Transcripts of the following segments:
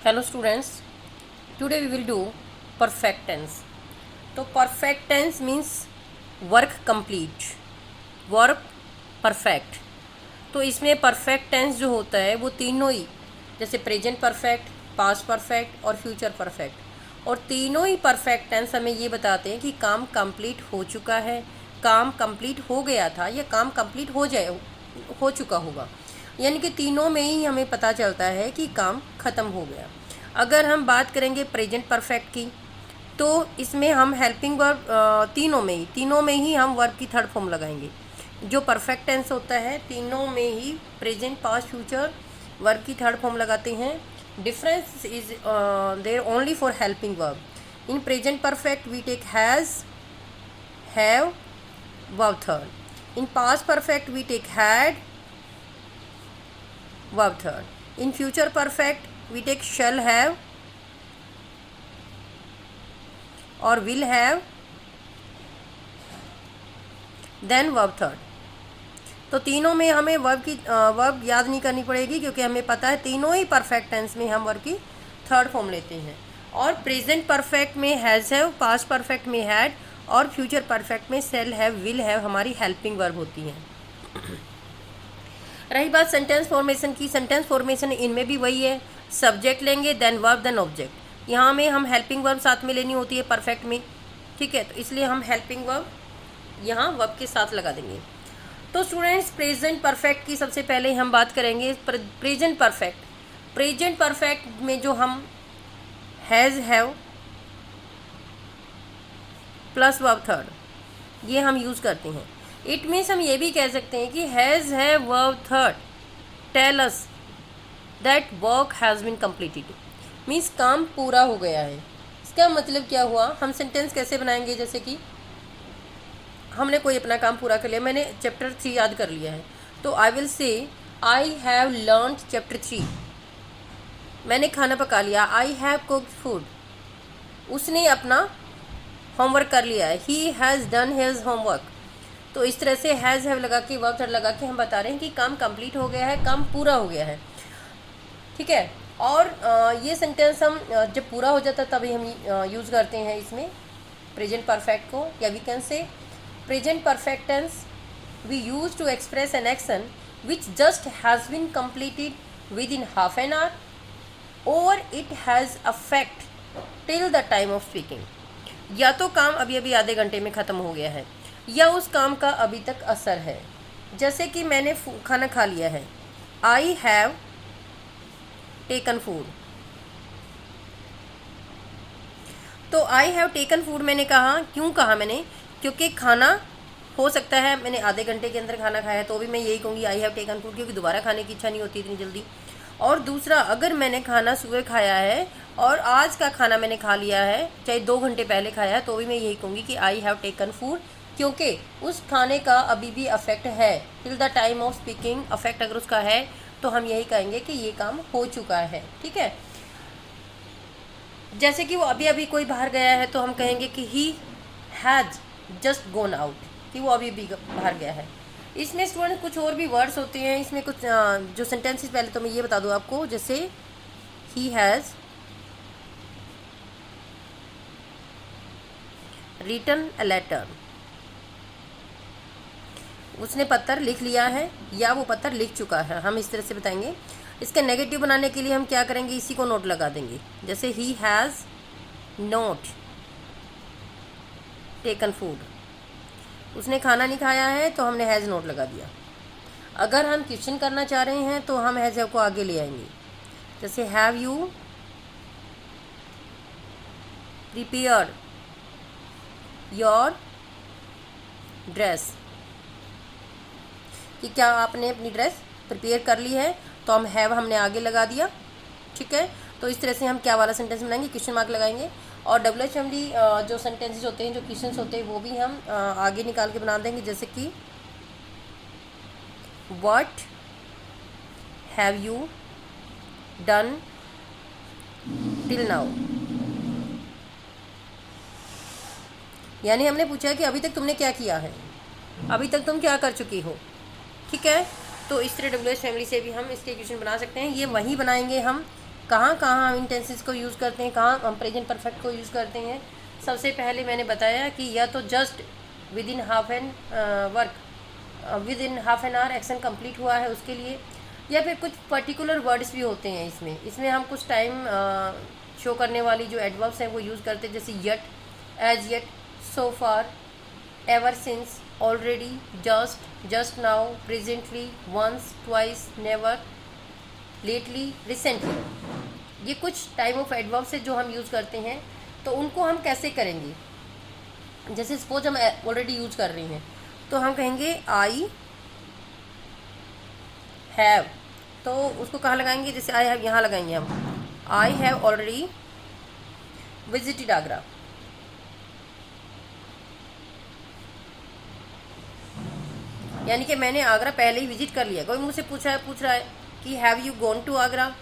Hello students, today we will do perfect tense. तो perfect tense means work complete, verb perfect. तो इसमें perfect tense जो होता है वो तीनों ही, जैसे present perfect, past perfect और future perfect, और तीनों ही perfect tense हमें ये बताते हैं कि काम complete हो चुका है, काम complete हो गया था या काम complete हो चुका होगा, यानी कि तीनों में ही हमें पता चलता है कि काम ख़त्म हो गया। अगर हम बात करेंगे प्रेजेंट परफेक्ट की, तो इसमें हम हेल्पिंग वर्ब तीनों में ही हम वर्ब की थर्ड फॉर्म लगाएंगे। जो परफेक्ट टेंस होता है तीनों में ही प्रेजेंट पास्ट फ्यूचर वर्ब की थर्ड फॉर्म लगाते हैं। Difference is there only for helping verb. In present perfect we take has, have, verb third. In past perfect we take had, verb third. In future perfect we take shall have or will have, then verb third. तो तीनों में हमें verb याद नहीं करनी पड़ेगी, क्योंकि हमें पता है तीनों ही परफेक्ट टेंस में हम वर्ब की थर्ड फॉर्म लेते हैं। और प्रेजेंट परफेक्ट में हैज़ हैव, पास्ट परफेक्ट में हैड और फ्यूचर परफेक्ट में शैल हैव, विल हैव हमारी हेल्पिंग वर्ब होती हैं। रही बात सेंटेंस फॉर्मेशन की, सेंटेंस फॉर्मेशन इनमें भी वही है, सब्जेक्ट लेंगे देन वर्ब देन ऑब्जेक्ट। यहाँ में हम हेल्पिंग वर्ब साथ में लेनी होती है परफेक्ट में, ठीक है, तो इसलिए हम हेल्पिंग वर्ब यहाँ वर्ब के साथ लगा देंगे। तो स्टूडेंट्स प्रेजेंट परफेक्ट की सबसे पहले हम बात करेंगे। प्रेजेंट परफेक्ट में जो हम has have plus verb third ये हम यूज़ करते हैं। इट मीन्स हम ये भी कह सकते हैं कि has have verb third tell us that work has been completed, means काम पूरा हो गया है। इसका मतलब क्या हुआ, हम सेंटेंस कैसे बनाएंगे, जैसे कि हमने कोई अपना काम पूरा कर लिया, मैंने चैप्टर 3 याद कर लिया है, तो I will say I have learned chapter 3। मैंने खाना पका लिया, आई हैव कुक्ड फूड। उसने अपना होमवर्क कर लिया है, he has done his homework. तो इस तरह से हैज़ हैव लगा के वर्ब थर्ड लगा के हम बता रहे हैं कि काम कंप्लीट हो गया है, काम पूरा हो गया है, ठीक है। और ये सेंटेंस हम जब पूरा हो जाता है तभी हम यूज़ करते हैं इसमें प्रेजेंट परफेक्ट को, या we can say present perfect tense we use to express an action which just has been completed within half an hour और it has affect till the time of speaking. या तो काम अभी अभी आधे घंटे में ख़त्म हो गया है, या उस काम का अभी तक असर है। जैसे कि मैंने खाना खा लिया है, आई हैव टेकन फूड। तो आई हैव टेकन फूड मैंने कहा, क्यों कहा मैंने, क्योंकि खाना हो सकता है मैंने आधे घंटे के अंदर खाना खाया है, तो भी मैं यही कहूँगी आई हैव टेकन फूड, क्योंकि दोबारा खाने की इच्छा नहीं होती इतनी जल्दी। और दूसरा, अगर मैंने खाना सुबह खाया है और आज का खाना मैंने खा लिया है, चाहे 2 घंटे पहले खाया है, तो भी मैं यही कहूँगी कि आई हैव टेकन फूड, क्योंकि उस खाने का अभी भी अफेक्ट है। Till the time of speaking affect अगर उसका है तो हम यही कहेंगे कि ये काम हो चुका है, ठीक है। जैसे कि वो अभी अभी कोई बाहर गया है तो हम कहेंगे कि he has just gonna out, कि वो अभी भी बाहर गया है। इसमें स्टूडेंट कुछ और भी वर्ड्स होते हैं, इसमें कुछ जो सेंटेंसेस, पहले तो मैं ये बता दूँ आपको, जैसे he has written a letter, उसने पत्र लिख लिया है या वो पत्र लिख चुका है, हम इस तरह से बताएंगे। इसके नेगेटिव बनाने के लिए हम क्या करेंगे, इसी को नोट लगा देंगे, जैसे he has not taken food, उसने खाना नहीं खाया है तो हमने हैज़ नोट लगा दिया। अगर हम क्वेश्चन करना चाह रहे हैं तो हम हैज़ हैव को आगे ले आएंगे, जैसे have you prepared your dress, कि क्या आपने अपनी ड्रेस प्रिपेयर कर ली है, तो हम हैव हमने आगे लगा दिया, ठीक है। तो इस तरह से हम क्या वाला सेंटेंस बनाएंगे, क्वेश्चन मार्क लगाएंगे। और WHMD जो सेंटेंसेस होते हैं, जो क्वेश्चंस होते हैं, वो भी हम आगे निकाल के बना देंगे, जैसे कि what have you done till now, यानी हमने पूछा है कि अभी तक तुमने क्या किया है, अभी तक तुम क्या कर चुकी हो, ठीक है। तो इस तरह WH फैमिली से भी हम इसके क्वेश्चन बना सकते हैं। ये वही बनाएंगे हम कहाँ कहाँ हम इंटेंसेस को यूज़ करते हैं, कहाँ हम प्रेजेंट परफेक्ट को यूज़ करते हैं। सबसे पहले मैंने बताया कि या तो just with in half N with in half an our action complete हुआ है उसके लिए, या फिर कुछ पर्टिकुलर वर्ड्स भी होते हैं इसमें हम कुछ टाइम शो करने वाली जो एडवर्ब्स हैं वो यूज़ करते हैं, जैसे yet, as yet, so far, ever since, already, just, just now, presently, once, twice, never, lately, recently. ये कुछ टाइप ऑफ एडवर्ब्स है जो हम यूज़ करते हैं। तो उनको हम कैसे करेंगे, जैसे सपोज हम ऑलरेडी यूज कर रही हैं तो हम कहेंगे आई हैव, तो उसको कहाँ लगाएंगे, जैसे आई हैव यहाँ लगाएंगे हम, आई हैव ऑलरेडी विजिटेड आगरा। यानी कि मैंने आगरा पहले ही विजिट कर लिया। कोई मुझसे पूछ रहा है कि have you gone to Agra,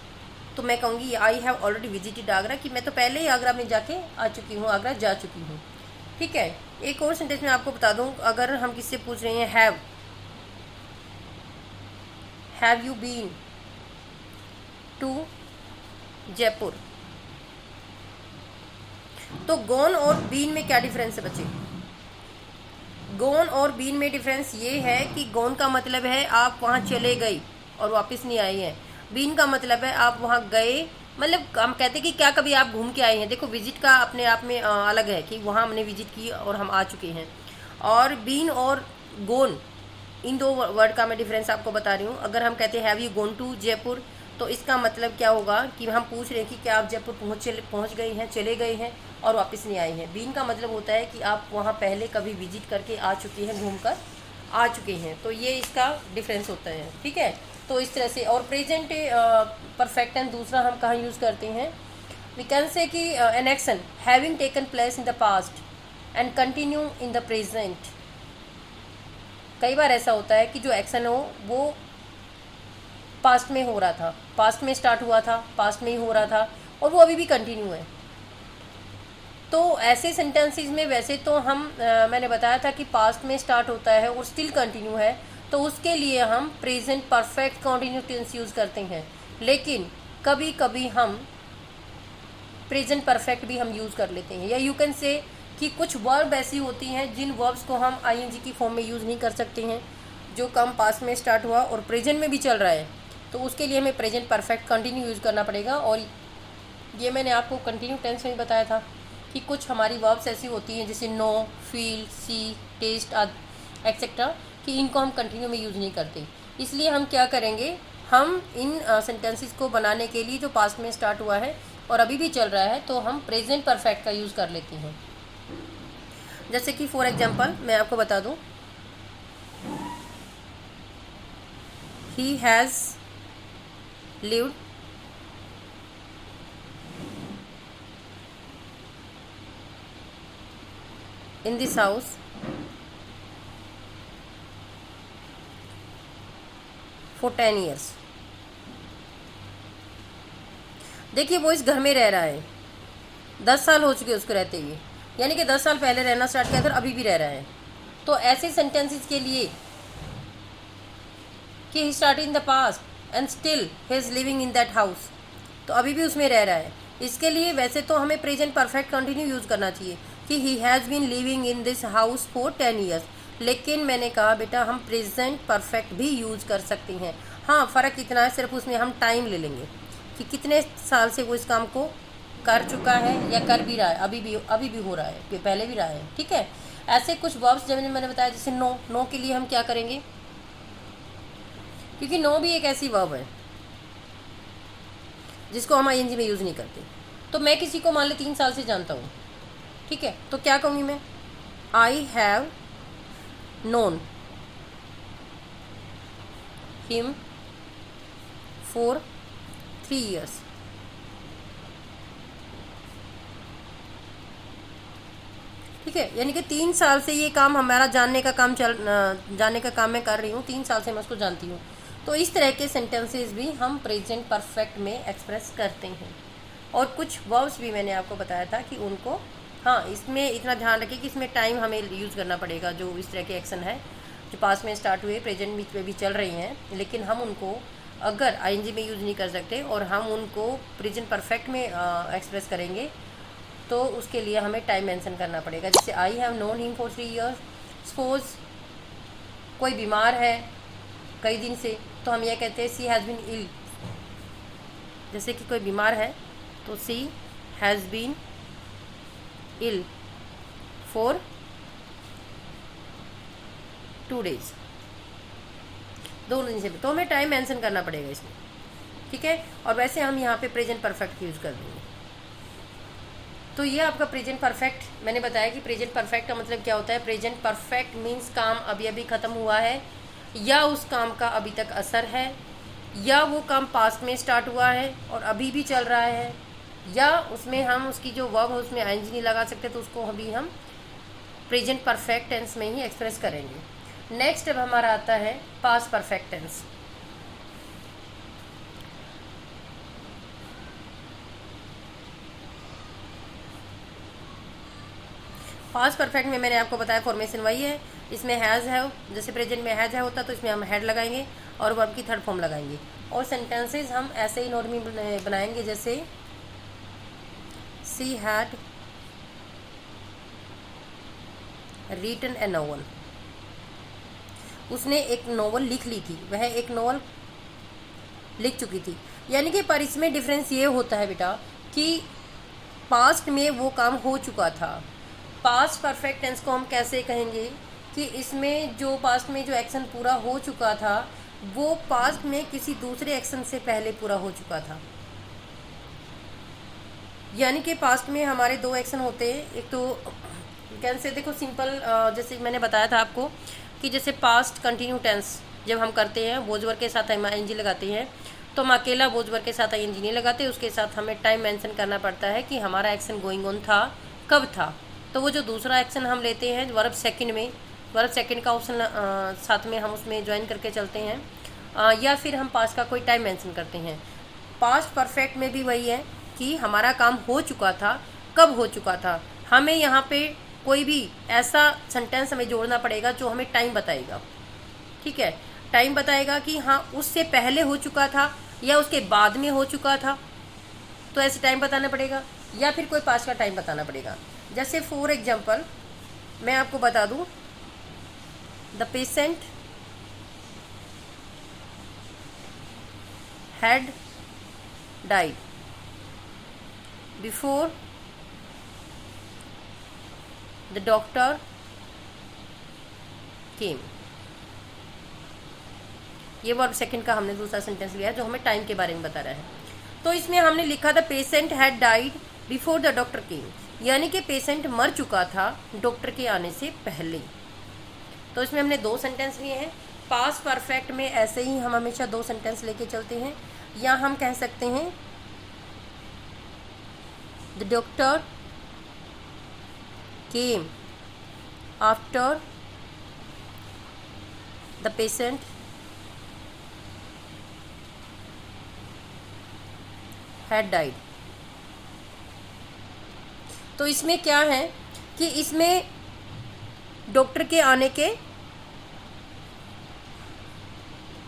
तो मैं कहूँगी I have already visited Agra, कि मैं तो पहले ही आगरा में जाके आ चुकी हूँ, आगरा जा चुकी हूँ। ठीक है। एक और सेंटेंस में आपको बता दूँ, अगर हम किससे पूछ रहे हैं have you been to Jaipur, तो गॉन और बीन में क्या डिफरेंस है बच्चे? गॉन और बीन में डिफरेंस ये है कि गॉन का मतलब है आप वहाँ चले गए और वापस नहीं आई हैं। बीन का मतलब है आप वहाँ गए, मतलब हम कहते हैं कि क्या कभी आप घूम के आए हैं। देखो विजिट का अपने आप में अलग है कि वहाँ हमने विजिट की और हम आ चुके हैं, और बीन और गोन इन दो वर्ड का मैं डिफरेंस आपको बता रही हूँ। अगर हम कहते हैं have you gone to Jaipur, तो इसका मतलब क्या होगा कि हम पूछ रहे हैं कि क्या आप जयपुर पहुँच गई हैं, चले गए हैं और वापस नहीं आई हैं। बीन का मतलब होता है कि आप वहाँ पहले कभी विजिट करके आ चुके हैं, घूम कर आ चुके हैं। तो ये इसका डिफरेंस होता है। ठीक है। तो इस तरह से, और प्रेजेंट परफेक्ट एंड दूसरा हम कहाँ यूज़ करते हैं, वी कैन से कि an action having taken place in the past and continue in the present. कई बार ऐसा होता है कि जो एक्शन हो वो पास्ट में हो रहा था, पास्ट में स्टार्ट हुआ था, पास्ट में ही हो रहा था और वो अभी भी कंटिन्यू है। तो ऐसे सेंटेंसेस में वैसे तो हम मैंने बताया था कि पास्ट में स्टार्ट होता है और स्टिल कंटिन्यू है, तो उसके लिए हम present perfect continue tense use करते हैं। लेकिन कभी कभी हम प्रेजेंट परफेक्ट भी हम यूज़ कर लेते हैं, या यू कैन से कि कुछ वर्ब ऐसी होती हैं जिन वर्ब्स को हम आईएनजी की फॉर्म में यूज़ नहीं कर सकते हैं, जो कम पास्ट में स्टार्ट हुआ और प्रेजेंट में भी चल रहा है, तो उसके लिए हमें प्रेजेंट परफेक्ट कंटिन्यू यूज़ करना पड़ेगा। और ये मैंने आपको कंटिन्यू टेंस में बताया था कि कुछ हमारी वर्ब्स ऐसी होती हैं जैसे नो, फील, सी, टेस्ट एक्सेट्रा, कि इनको हम कंटिन्यू में यूज़ नहीं करते। इसलिए हम क्या करेंगे, हम इन सेंटेंसेस को बनाने के लिए जो पास्ट में स्टार्ट हुआ है और अभी भी चल रहा है, तो हम प्रेजेंट परफेक्ट का यूज़ कर लेते हैं। जैसे कि फॉर एग्जांपल मैं आपको बता दूं, he has lived in this house for 10 years। देखिए वो इस घर में रह रहा है, 10 साल हो चुके उसको रहते हुए, यानी कि 10 साल पहले रहना स्टार्ट किया था और अभी भी रह रहा है। तो ऐसे सेंटेंसेस के लिए कि he started in the past and still he is living in that house, तो अभी भी उसमें रह रहा है। इसके लिए वैसे तो हमें प्रेजेंट परफेक्ट कंटिन्यू यूज़ करना चाहिए कि he has been living in this house for 10 years, लेकिन मैंने कहा बेटा हम प्रेजेंट परफेक्ट भी यूज़ कर सकते हैं। हाँ, फ़र्क इतना है, सिर्फ उसमें हम टाइम ले लेंगे कि कितने साल से वो इस काम को कर चुका है या कर भी रहा है, अभी भी हो रहा है, कि पहले भी रहा है। ठीक है। ऐसे कुछ वर्ब्स जब मैंने बताया, जैसे नो, नो के लिए हम क्या करेंगे, क्योंकि नो भी एक ऐसी वर्ब है जिसको हम आईएनजी में यूज़ नहीं करते। तो मैं किसी को मान लो 3 साल से जानता हूँ, ठीक है, तो क्या कहूँगी मैं, I have known him for 3 years। ठीक है, यानी कि 3 साल से ये काम हमारा जानने का काम मैं कर रही हूँ, 3 साल से मैं उसको जानती हूँ। तो इस तरह के सेंटेंसेस भी हम प्रेजेंट परफेक्ट में एक्सप्रेस करते हैं। और कुछ वर्ब्स भी मैंने आपको बताया था कि उनको, हाँ, इसमें इतना ध्यान रखें कि इसमें टाइम हमें यूज़ करना पड़ेगा। जो इस तरह के एक्शन है जो पास में स्टार्ट हुए, प्रेजेंट में भी चल रही हैं, लेकिन हम उनको अगर आईएनजी में यूज़ नहीं कर सकते और हम उनको प्रेजेंट परफेक्ट में एक्सप्रेस करेंगे तो उसके लिए हमें टाइम मेंशन करना पड़ेगा। जैसे I have known him for 3 years। Suppose कोई बीमार है कई दिन से, तो हम यह कहते हैं सी हैज़ बीन इल। जैसे कि कोई बीमार है तो she has been ill for 2 days, 2 दिन से, तो हमें टाइम मेंशन करना पड़ेगा इसमें, ठीक है। और वैसे हम यहाँ पे प्रेजेंट परफेक्ट यूज़ कर देंगे। तो ये आपका प्रेजेंट परफेक्ट, मैंने बताया कि प्रेजेंट परफेक्ट का मतलब क्या होता है। प्रेजेंट परफेक्ट मीन्स काम अभी अभी ख़त्म हुआ है, या उस काम का अभी तक असर है, या वो काम पास्ट में स्टार्ट हुआ है और अभी भी चल रहा है, या उसमें हम उसकी जो वर्ब है उसमें आईएनजी नहीं लगा सकते, तो उसको अभी हम प्रेजेंट परफेक्ट टेंस में ही एक्सप्रेस करेंगे। नेक्स्ट अब हमारा आता है past perfect tense. Past perfect में मैंने आपको बताया फॉर्मेशन वही है, इसमें हैज़ है, जैसे प्रेजेंट में हैज़ है होता तो इसमें हम हैड लगाएंगे और वर्ब की थर्ड फॉर्म लगाएंगे। और सेंटेंसेस हम ऐसे ही नॉर्मली बनाएंगे, जैसे she had written a novel. उसने एक नॉवल लिख ली थी, वह एक नॉवल लिख चुकी थी। यानी कि पर इसमें डिफरेंस ये होता है बेटा कि पास्ट में वो काम हो चुका था। पास्ट परफेक्ट टेंस को हम कैसे कहेंगे कि इसमें जो पास्ट में जो एक्शन पूरा हो चुका था वो पास्ट में किसी दूसरे एक्शन से पहले पूरा हो चुका था। यानी कि पास्ट में हमारे 2 एक्शन होते हैं, एक तो कैसे देखो सिंपल, जैसे मैंने बताया था आपको कि जैसे पास्ट कंटिन्यू टेंस जब हम करते हैं वॉज वर्ब के साथ हम आईएनजी लगाते हैं, तो हम अकेला वॉज वर्ब के साथ आईएनजी नहीं लगाते, उसके साथ हमें टाइम मेंशन करना पड़ता है कि हमारा एक्शन गोइंग ऑन था, कब था। तो वो जो दूसरा एक्शन हम लेते हैं वर्ब सेकंड में, वर्ब सेकंड का ऑप्शन साथ में हम उसमें ज्वाइन करके चलते हैं, या फिर हम पास्ट का कोई टाइम मेंशन करते हैं। पास्ट परफेक्ट में भी वही है कि हमारा काम हो चुका था, कब हो चुका था। हमें यहाँ पे कोई भी ऐसा सेंटेंस हमें जोड़ना पड़ेगा जो हमें टाइम बताएगा, ठीक है। टाइम बताएगा कि हाँ उससे पहले हो चुका था या उसके बाद में हो चुका था, तो ऐसे टाइम बताना पड़ेगा, या फिर कोई पास्ट का टाइम बताना पड़ेगा। जैसे फॉर एग्जांपल मैं आपको बता दूं, the patient had died before the doctor केम। ये वर्ब सेकंड का हमने दूसरा सेंटेंस लिया जो हमें टाइम के बारे में बता रहा है। तो इसमें हमने लिखा था patient had died before the doctor केम, यानी कि पेशेंट मर चुका था डॉक्टर के आने से पहले। तो इसमें हमने 2 सेंटेंस लिए हैं। पास्ट परफेक्ट में ऐसे ही हम हमेशा 2 सेंटेंस लेके चलते हैं, या हम कह सकते हैं the doctor came after the patient had died. तो इसमें क्या है कि इसमें डॉक्टर के आने के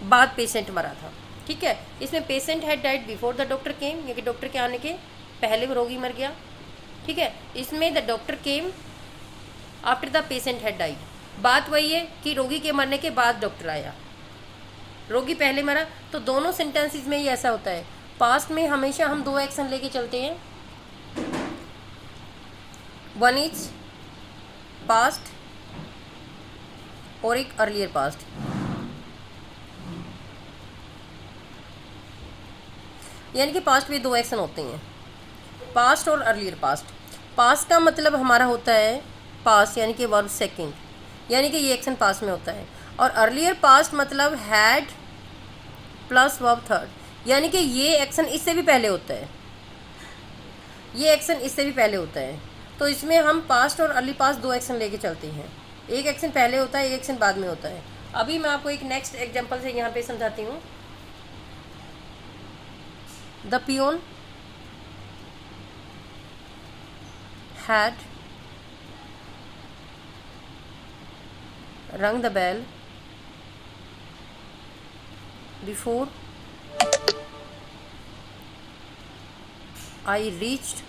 बाद पेशेंट मरा था, ठीक है। इसमें patient had died before the doctor केम, यानी कि डॉक्टर के आने के पहले वो रोगी मर गया, ठीक है। इसमें the doctor came after the patient had died, बात वही है कि रोगी के मरने के बाद डॉक्टर आया, रोगी पहले मरा। तो दोनों सेंटेंसेस में ही ऐसा होता है। पास्ट में हमेशा हम 2 एक्शन लेके चलते हैं, वन इज पास्ट और एक अर्लियर पास्ट। यानी कि पास्ट में 2 एक्शन होते हैं, पास्ट और अर्लियर पास्ट। पास्ट का मतलब हमारा होता है पास्ट, यानी कि वर्ब सेकंड, यानी कि ये एक्शन पास्ट में होता है। और अर्लियर पास्ट मतलब हैड प्लस वर्ब थर्ड, यानी कि ये एक्शन इससे भी पहले होता है, ये एक्शन इससे भी पहले होता है। तो इसमें हम पास्ट और अर्ली पास्ट 2 एक्शन लेके चलते हैं, एक एक्शन पहले होता है, एक एक्शन बाद में होता है। अभी मैं आपको एक नेक्स्ट एग्जांपल से यहाँ पे समझाती हूँ। The peon had rung the bell before I reached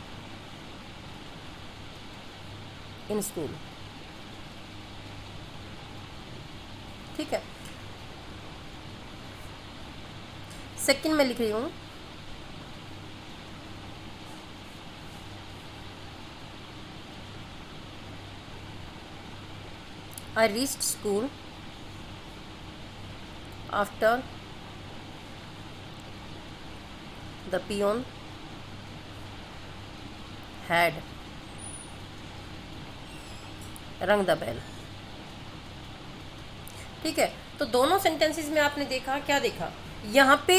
in school. ठीक है, सेकंड में लिख रही हूँ I reached school after the peon had rung the bell. ठीक है, तो दोनों सेंटेंसेस में आपने देखा, क्या देखा, यहाँ पे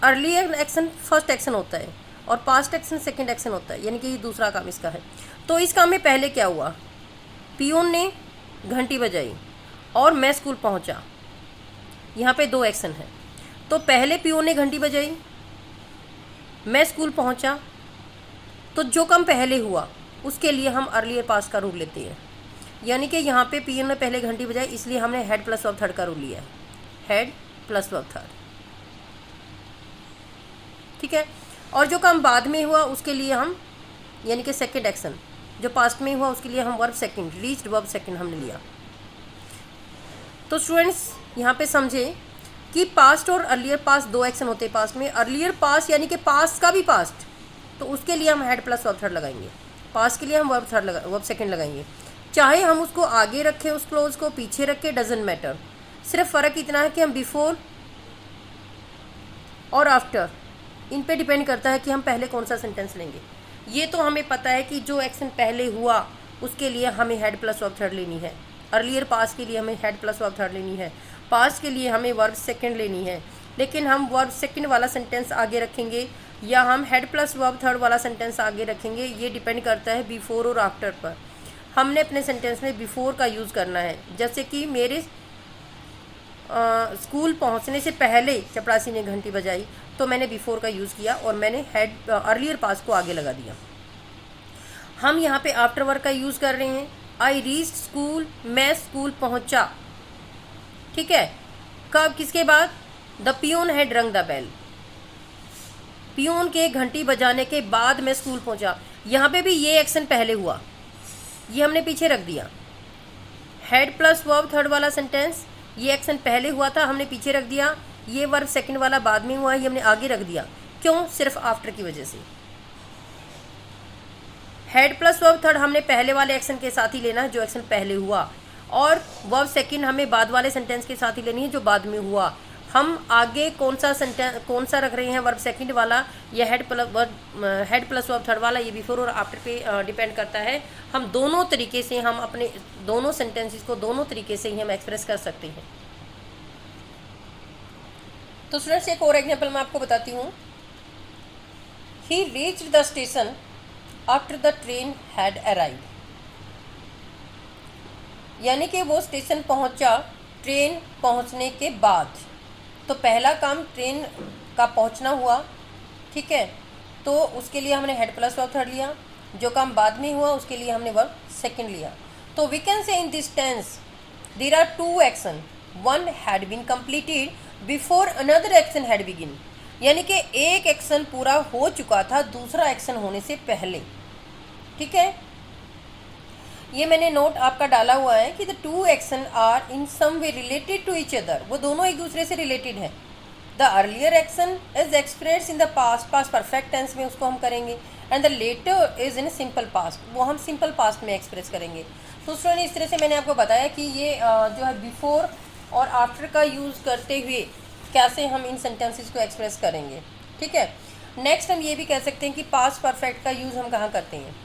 अर्लियर एक्शन फर्स्ट एक्शन होता है और पास्ट एक्शन सेकंड एक्शन होता है, यानी कि ये दूसरा काम इसका है। तो इस काम में पहले क्या हुआ, पियोन ने घंटी बजाई और मैं स्कूल पहुँचा। यहाँ पे दो एक्शन है, तो पहले पियोन ने घंटी बजाई, मैं स्कूल पहुँचा, तो जो काम पहले हुआ उसके लिए हम अर्लियर पास्ट का रूल लेते हैं। यानी कि यहाँ पे पियोन ने पहले घंटी बजाई, इसलिए हमने हेड प्लस वर्ब थर्ड का रूल लिया है, हेड प्लस वर्ब थर्ड। ठीक है, और जो काम बाद में हुआ उसके लिए हम, यानी कि सेकंड एक्शन जो पास्ट में हुआ उसके लिए हम verb second, reached verb second हमने लिया। तो स्टूडेंट्स यहाँ पे समझे कि पास्ट और अर्लियर पास्ट दो एक्शन होते हैं पास्ट में। अर्लियर पास्ट यानी कि पास्ट का भी पास्ट, तो उसके लिए हम हेड प्लस वर्ब थर्ड लगाएंगे। पास्ट के लिए हम वर्ब सेकंड लगाएंगे, चाहे हम उसको आगे रखें, उस क्लोज को पीछे रखें, डजेंट मैटर। सिर्फ फ़र्क इतना है कि हम बिफोर और आफ्टर, इन पे डिपेंड करता है कि हम पहले कौन सा सेंटेंस लेंगे। ये तो हमें पता है कि जो एक्शन पहले हुआ उसके लिए हमें हेड प्लस वर्ब थर्ड लेनी है, अर्लियर पास्ट के लिए हमें हेड प्लस वर्ब थर्ड लेनी है, पास्ट के लिए हमें वर्ब सेकंड लेनी है। लेकिन हम वर्ब सेकंड वाला सेंटेंस आगे रखेंगे या हम हेड प्लस वर्ब थर्ड वाला सेंटेंस आगे रखेंगे, ये डिपेंड करता है बिफोर और आफ्टर पर। हमने अपने सेंटेंस में बिफोर का यूज़ करना है, जैसे कि मेरे स्कूल पहुंचने से पहले चपरासी ने घंटी बजाई, तो मैंने बिफोर का यूज़ किया और मैंने हेड अर्लियर पास्ट को आगे लगा दिया। हम यहाँ पे आफ्टर वर्ब का यूज़ कर रहे हैं, आई रीच्ड स्कूल, मैं स्कूल पहुँचा। ठीक है, कब, किसके बाद, the peon had rung the bell, peon के घंटी बजाने के बाद मैं स्कूल पहुँचा। यहाँ पे भी ये एक्शन पहले हुआ, ये हमने पीछे रख दिया। हेड प्लस वर्ब थर्ड वाला सेंटेंस, ये एक्शन पहले हुआ था, हमने पीछे रख दिया। ये वर्ब सेकंड वाला बाद में हुआ, ये हमने आगे रख दिया। क्यों, सिर्फ आफ्टर की वजह से। हेड प्लस वर्ब थर्ड हमने पहले वाले एक्शन के साथ ही लेना है जो एक्शन पहले हुआ, और वर्ब सेकंड हमें बाद वाले सेंटेंस के साथ ही लेनी है जो बाद में हुआ। हम आगे कौन सा रख रहे हैं, वर्ब सेकंड वाला या हेड प्लस वर्ब थर्ड वाला, ये बिफोर और आफ्टर पे डिपेंड करता है। हम दोनों तरीके से, हम अपने दोनों सेंटेंसेस को दोनों तरीके से ही हम एक्सप्रेस कर सकते हैं। तो स्टूडेंट्स एक और एग्जांपल मैं आपको बताती हूँ। ही reached the station after the train had arrived, यानी कि वो स्टेशन पहुँचा ट्रेन पहुँचने के बाद। तो पहला काम ट्रेन का पहुंचना हुआ, ठीक है, तो उसके लिए हमने हेड प्लस वर्ब थर्ड लिया। जो काम बाद में हुआ उसके लिए हमने वर्ब सेकंड लिया। तो we can say in this tense there are two action, one had been completed before another action had begin, यानी कि एक एक्शन पूरा हो चुका था दूसरा एक्शन होने से पहले। ठीक है, ये मैंने नोट आपका डाला हुआ है कि the two action are in some way related to each other, वो दोनों एक दूसरे से रिलेटेड है। The earlier action is expressed in the past, past perfect tense में उसको हम करेंगे, and the latter is in simple past, वो हम सिंपल पास्ट में एक्सप्रेस करेंगे। तो स्टूडेंट इस तरह से मैंने आपको बताया कि ये जो है बिफोर और आफ्टर का यूज़ करते हुए कैसे हम इन सेंटेंसेस को एक्सप्रेस करेंगे। ठीक है, नेक्स्ट हम ये भी कह सकते हैं कि पास्ट परफेक्ट का यूज़ हम कहाँ करते हैं।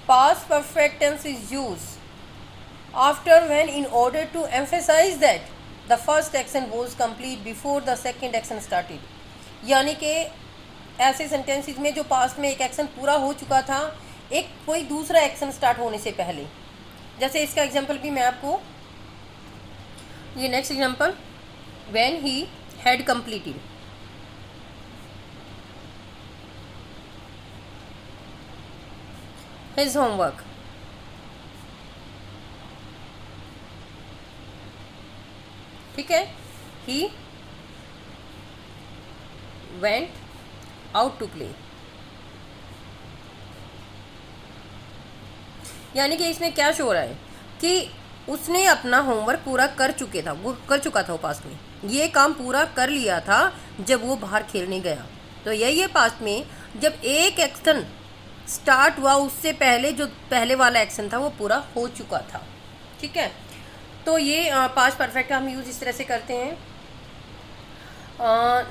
Past perfect tense is used after when in order to emphasize that the first action was complete before the second action started, यानी कि ऐसे सेंटेंसेस में जो पास्ट में एक एक्शन पूरा हो चुका था एक कोई दूसरा एक्शन स्टार्ट होने से पहले। जैसे इसका एग्जांपल भी मैं आपको, ये next example, when he had completed, his homework, ठीक है, he went out to play. यानी कि इसमें क्या शो हो रहा है कि उसने अपना होमवर्क पूरा कर चुका था वो पास्ट में, ये काम पूरा कर लिया था जब वो बाहर खेलने गया। तो यही है पास्ट में जब एक एक्शन स्टार्ट हुआ उससे पहले जो पहले वाला एक्शन था वो पूरा हो चुका था। ठीक है, तो ये पास्ट परफेक्ट का हम यूज़ इस तरह से करते हैं।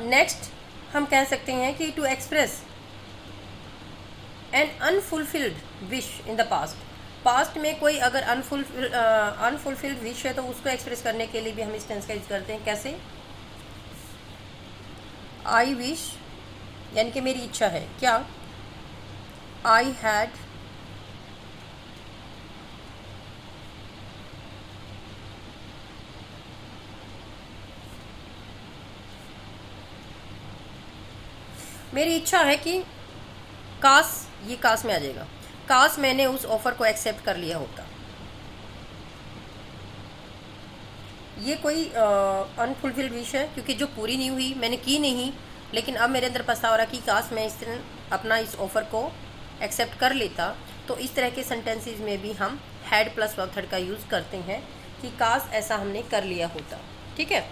नेक्स्ट हम कह सकते हैं कि to express an unfulfilled wish in the past. Past में कोई अगर अनफुलफिल्ड विश है तो उसको एक्सप्रेस करने के लिए भी हम इस टेंस का यूज करते हैं। कैसे? आई विश, यानी कि मेरी इच्छा है। क्या? आई हैड मेरी इच्छा है कि काश, ये काश में आ जाएगा, काश मैंने उस ऑफर को एक्सेप्ट कर लिया होता। ये कोई अनफुलफिल्ड विश है क्योंकि जो पूरी नहीं हुई, मैंने की नहीं, लेकिन अब मेरे अंदर पछतावा रहा कि काश मैं इस तरह अपना इस ऑफर को एक्सेप्ट कर लेता। तो इस तरह के सेंटेंसेस में भी हम हैड प्लस वर्ब थर्ड का यूज़ करते हैं कि काश ऐसा हमने कर लिया होता। ठीक है,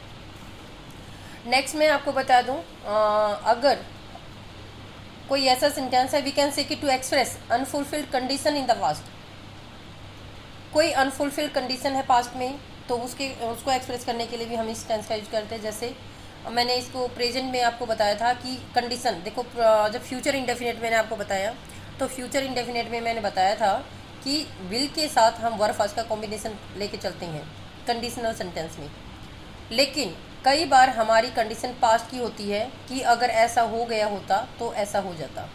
नेक्स्ट मैं आपको बता दूं, अगर कोई ऐसा सेंटेंस है, वी कैन से कि to express unfulfilled condition in the past. कोई अनफुलफिल्ड कंडीशन है पास्ट में तो उसको एक्सप्रेस करने के लिए भी हम इस टेंस का यूज करते हैं। जैसे मैंने इसको प्रेजेंट में आपको बताया था कि कंडीशन देखो, जब फ्यूचर इंडेफिनेट मैंने आपको बताया तो फ्यूचर इंडेफिनेट में मैंने बताया था कि विल के साथ हम वर्ब फर्स्ट का कॉम्बिनेशन लेके चलते हैं कंडीशनल सेंटेंस में। लेकिन कई बार हमारी कंडीशन पास्ट की होती है कि अगर ऐसा हो गया होता तो ऐसा हो जाता,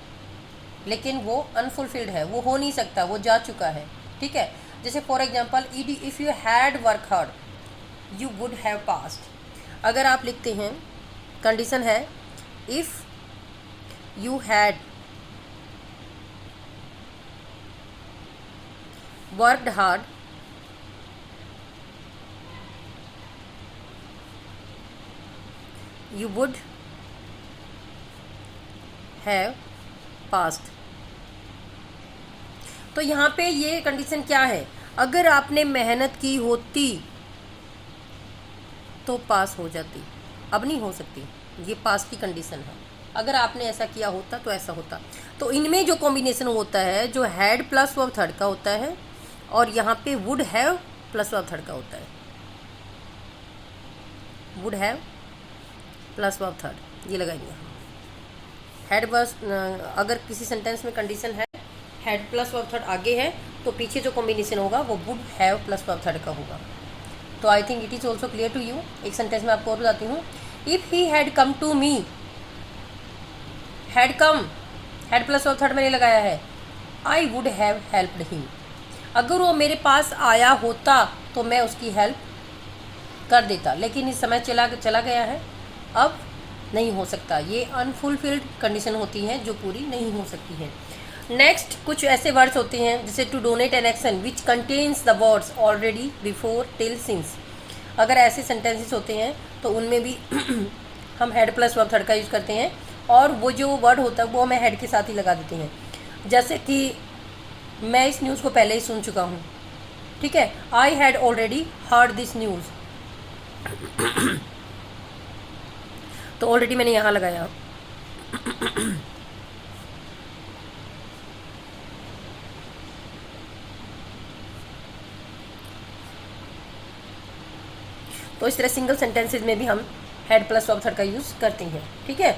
लेकिन वो अनफुलफिल्ड है, वो हो नहीं सकता, वो जा चुका है। ठीक है, जैसे for example if you had work hard you would have past. अगर आप लिखते हैं, कंडीशन है if you had worked hard you would have past. तो यहाँ पे ये कंडीशन क्या है? अगर आपने मेहनत की होती तो पास हो जाती, अब नहीं हो सकती, ये पास की कंडीशन है। अगर आपने ऐसा किया होता तो ऐसा होता। तो इनमें जो कॉम्बिनेशन होता है जो हैड प्लस वर्ब थर्ड का होता है और यहाँ पे would have plus verb third का होता है। Would have plus verb third ये लगाएंगे हम। हैड बस अगर किसी सेंटेंस में कंडीशन है हैड प्लस वर्ब थर्ड आगे है तो पीछे जो कॉम्बिनेशन होगा वो would have plus verb third का होगा। तो I think it is also clear to you. एक सेंटेंस में आपको और बताती हूँ, if he had come to me, had come, had plus verb third मैंने लगाया है, I would have helped him. अगर वो मेरे पास आया होता तो मैं उसकी हेल्प कर देता, लेकिन इस समय चला गया है, अब नहीं हो सकता। ये अनफुलफिल्ड कंडीशन होती हैं जो पूरी नहीं हो सकती है। नेक्स्ट कुछ ऐसे वर्ड्स होते हैं जैसे to denote an action which contains the words already, before, till, since. अगर ऐसे सेंटेंसेस होते हैं तो उनमें भी हम हेड प्लस वर्ब थर्ड का यूज़ करते हैं और वो जो वर्ड होता है वो हमें हेड के साथ ही लगा देते हैं। जैसे कि मैं इस न्यूज़ को पहले ही सुन चुका हूँ। ठीक है, I had already heard this news. तो ऑलरेडी मैंने यहाँ लगाया। तो इस तरह सिंगल सेंटेंसेस में भी हम हेड प्लस वर्ब थर्ड का यूज़ करते हैं। ठीक है,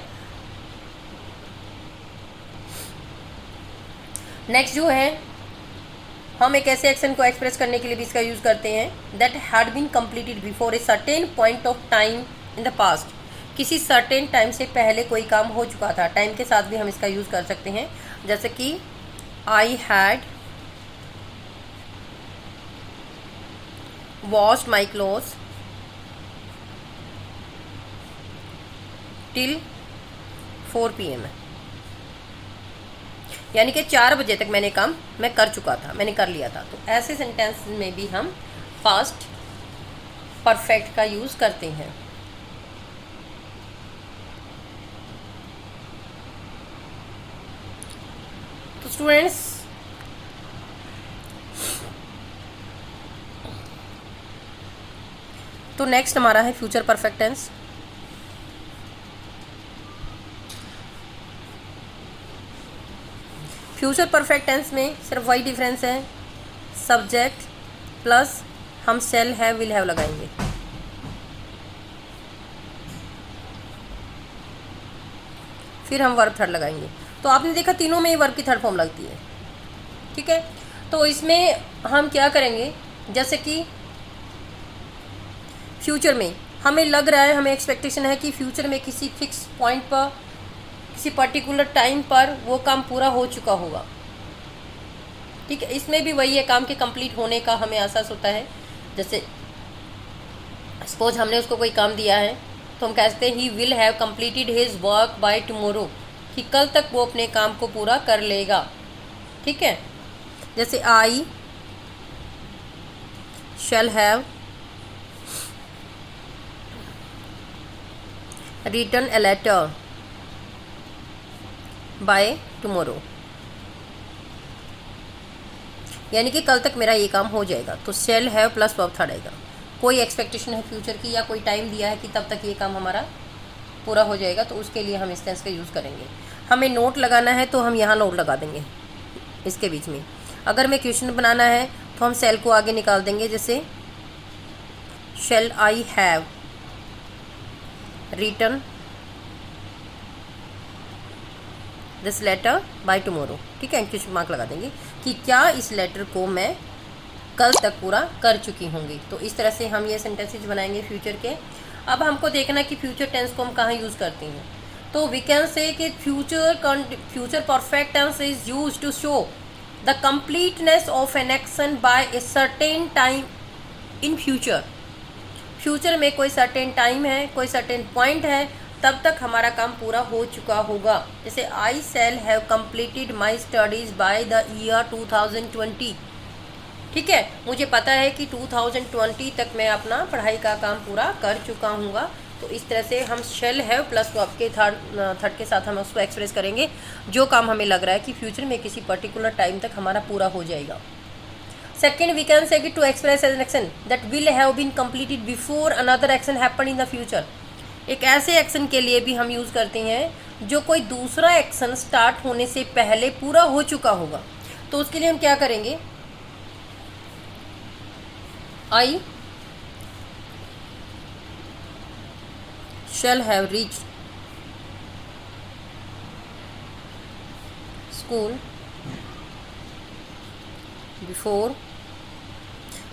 नेक्स्ट जो है हम एक ऐसे एक्शन को एक्सप्रेस करने के लिए भी इसका यूज़ करते हैं that had been completed before a certain point of time in the past. किसी सर्टेन टाइम से पहले कोई काम हो चुका था, टाइम के साथ भी हम इसका यूज़ कर सकते हैं। जैसे कि I had washed my clothes till 4 PM, यानी कि 4 बजे तक मैंने काम मैं कर चुका था, मैंने कर लिया था। तो ऐसे सेंटेंस में भी हम पास्ट परफेक्ट का यूज़ करते हैं। तो स्टूडेंट्स तो नेक्स्ट हमारा है future perfect tense. Future perfect tense में सिर्फ वही डिफरेंस है, सब्जेक्ट प्लस हम शैल हैव विल हैव लगाएंगे। फिर हम वर्ब थर्ड लगाएंगे। तो आपने देखा तीनों में ही वर्ब की थर्ड फॉर्म लगती है, ठीक है। तो इसमें हम क्या करेंगे, जैसे कि फ्यूचर में हमें लग रहा है, हमें एक्सपेक्टेशन है कि फ्यूचर में किसी फिक्स पॉइंट पर, किसी पर्टिकुलर टाइम पर वो काम पूरा हो चुका होगा, ठीक है। इसमें भी वही है, काम के कंप्लीट होने का हमें एहसास होता है। जैसे सपोज हमने उसको कोई काम दिया है तो हम कहते हैं he will have completed his work by tomorrow, कि कल तक वो अपने काम को पूरा कर लेगा, ठीक है। जैसे I shall have written a letter by tomorrow, यानी कि कल तक मेरा ये काम हो जाएगा। तो shall have plus verb third आएगा। कोई एक्सपेक्टेशन है फ्यूचर की या कोई टाइम दिया है कि तब तक ये काम हमारा पूरा हो जाएगा, तो उसके लिए हम इस टेंस का यूज़ करेंगे। हमें नोट लगाना है तो हम यहाँ नोट लगा देंगे इसके बीच में। अगर मैं क्वेश्चन बनाना है तो हम शैल को आगे निकाल देंगे, जैसे shall I have written this letter by tomorrow, ठीक है। क्वेश्चन मार्क लगा देंगे कि क्या इस लेटर को मैं कल तक पूरा कर चुकी होंगी। तो इस तरह से हम ये सेंटेंसेज बनाएंगे फ्यूचर के। अब हमको देखना कि फ्यूचर टेंस को हम कहाँ यूज़ करते हैं। तो वी कैन से कि future perfect tense is used to show the completeness of an action by a certain time in future. Future में कोई सर्टेन टाइम है, कोई सर्टेन पॉइंट है, तब तक हमारा काम पूरा हो चुका होगा। जैसे I shall have completed my studies by the year 2020, ठीक है। मुझे पता है कि 2020 तक मैं अपना पढ़ाई का काम पूरा कर चुका हूँगा। तो इस तरह से हम शैल हैव प्लस वर्ब के थर्ड के साथ हम उसको एक्सप्रेस करेंगे, जो काम हमें लग रहा है कि फ्यूचर में किसी पर्टिकुलर टाइम तक हमारा पूरा हो जाएगा। Second, we can say to express an action that will have been completed before another action happen in the future. एक ऐसे एक्शन के लिए भी हम यूज़ करते हैं जो कोई दूसरा एक्शन स्टार्ट होने से पहले पूरा हो चुका होगा। तो उसके लिए हम क्या करेंगे, I shall have reached school before.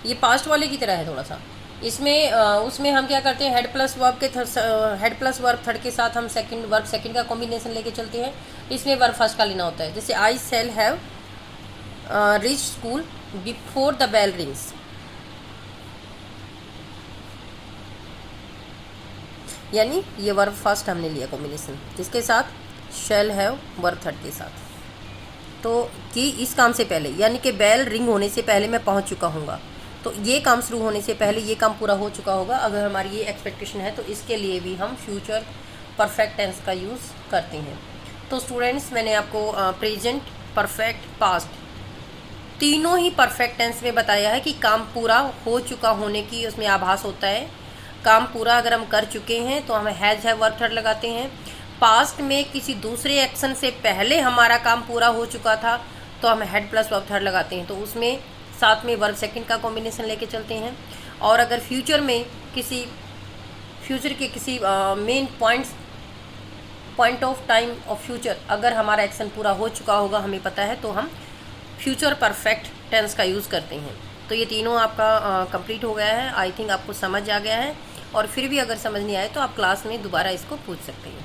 ये पास्ट वाले की तरह है थोड़ा सा। इसमें उसमें हम क्या करते हैं, हेड प्लस वर्ब थर्ड के साथ हम वर्ब सेकंड का कॉम्बिनेशन लेके चलते हैं। इसमें वर्ब फर्स्ट का लेना होता है। जैसे I shall have reach school before the bell rings, यानी ये वर्ब फर्स्ट हमने लिया कॉम्बिनेशन, जिसके साथ शैल हैव वर्ब थर्ड के साथ। तो कि इस काम से पहले, यानी कि बेल रिंग होने से पहले मैं पहुंच चुका हूँगा। तो ये काम शुरू होने से पहले ये काम पूरा हो चुका होगा। अगर हमारी ये एक्सपेक्टेशन है तो इसके लिए भी हम फ्यूचर परफेक्ट टेंस का यूज़ करते हैं। तो स्टूडेंट्स, मैंने आपको प्रेजेंट, परफेक्ट, पास्ट तीनों ही परफेक्ट टेंस में बताया है कि काम पूरा हो चुका होने की उसमें आभास होता है। काम पूरा अगर हम कर चुके हैं तो हम हैज़ हैव वर्ब थर्ड लगाते हैं। पास्ट में किसी दूसरे एक्शन से पहले हमारा काम पूरा हो चुका था तो हम हेड प्लस वर्ब थर्ड लगाते हैं, तो उसमें साथ में वर्ब सेकंड का कॉम्बिनेशन लेके चलते हैं। और अगर फ्यूचर के किसी main point of time of future अगर हमारा एक्शन पूरा हो चुका होगा, हमें पता है, तो हम फ्यूचर परफेक्ट टेंस का यूज़ करते हैं। तो ये तीनों आपका कंप्लीट हो गया है। आई थिंक आपको समझ आ गया है, और फिर भी अगर समझ नहीं आए तो आप क्लास में दोबारा इसको पूछ सकते हैं।